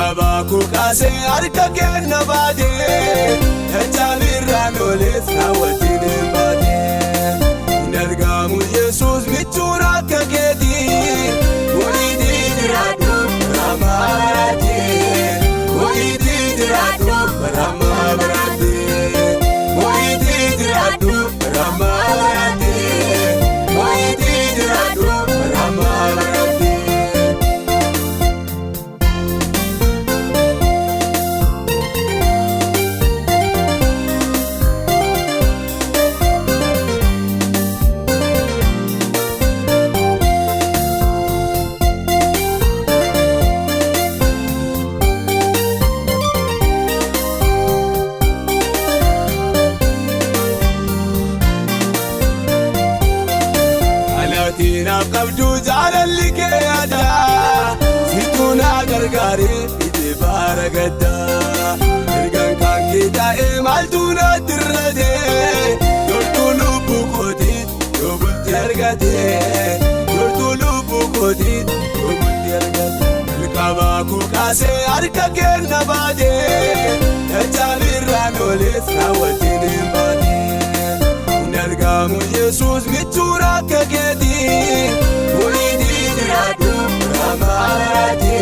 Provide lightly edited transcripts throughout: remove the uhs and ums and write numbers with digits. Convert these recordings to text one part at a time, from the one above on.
Kabaku kase harka kenna baade echalirran oles rawatine baade Nargamu Jesus michura kagedi Widi diradu ramati Widi diradu ramati Widi diradu ramati Widi diradu ramati Tina qabdu jaalalli keeyada situna gargaare ite baragadda ergan kan kitae maltuna dirrade dortulu bukoti dobulti argate dortulu bukoti dobulti argate kabaku kase harka kenna baade echalirran oles rawatine baade Nargamu Jesus michura kagedi Widi diradu ramati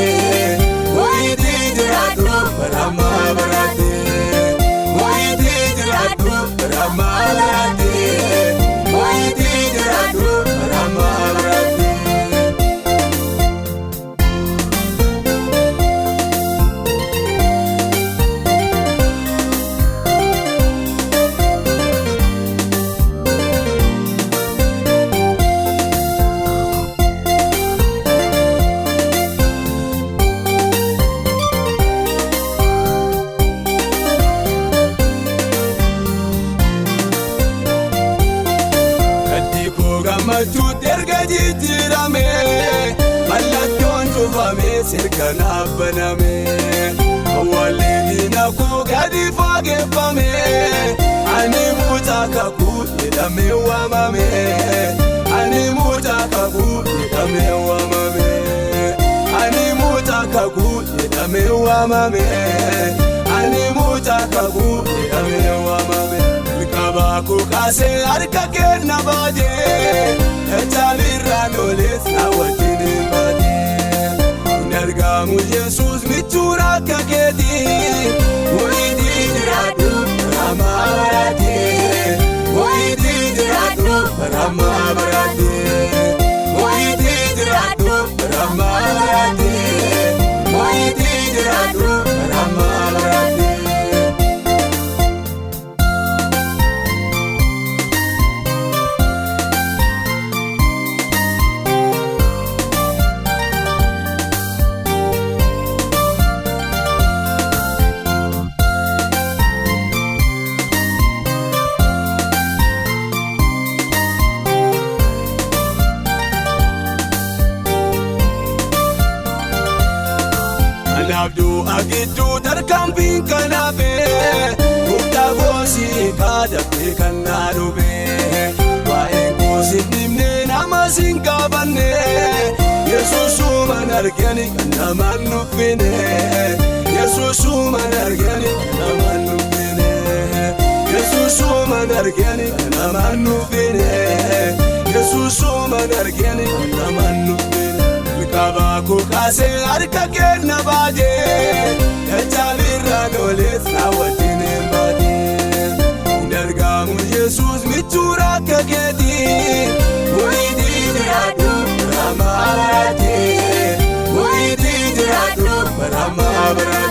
Widi diradu ramati Widi diradu ramati Widi diradu ramati Matut erga jitirame Mallaton tufame sirkana baname Awalidina ko gadi fagefame Ani mutaka ku idame wamame Ani mutaka ku idame wamame Ani mutaka ku idame wamame Ani mutaka ku idame wamame Kabaku kase harka kenna baade echalirran oles rawatine baade Nargamu Jesus michura kagedi Widi diradu ramati Widi diradu ramati Widi diradu ramati Widi diradu ramati Abdu agidu darkan bin kanabe Ukta gosi kada pe kanarube Wa gosi nimne namasin kabane Yesusu manargani kanaman nufine Yesusu manargani kanaman nufine Yesusu manargani kanaman nufine Yesusu manargani kanaman nufine Kabaku kase harka kenna baade echalirran oles rawatine baade Nargamu Jesus michura kagedi Widi diradu ramati Widi diradu ramati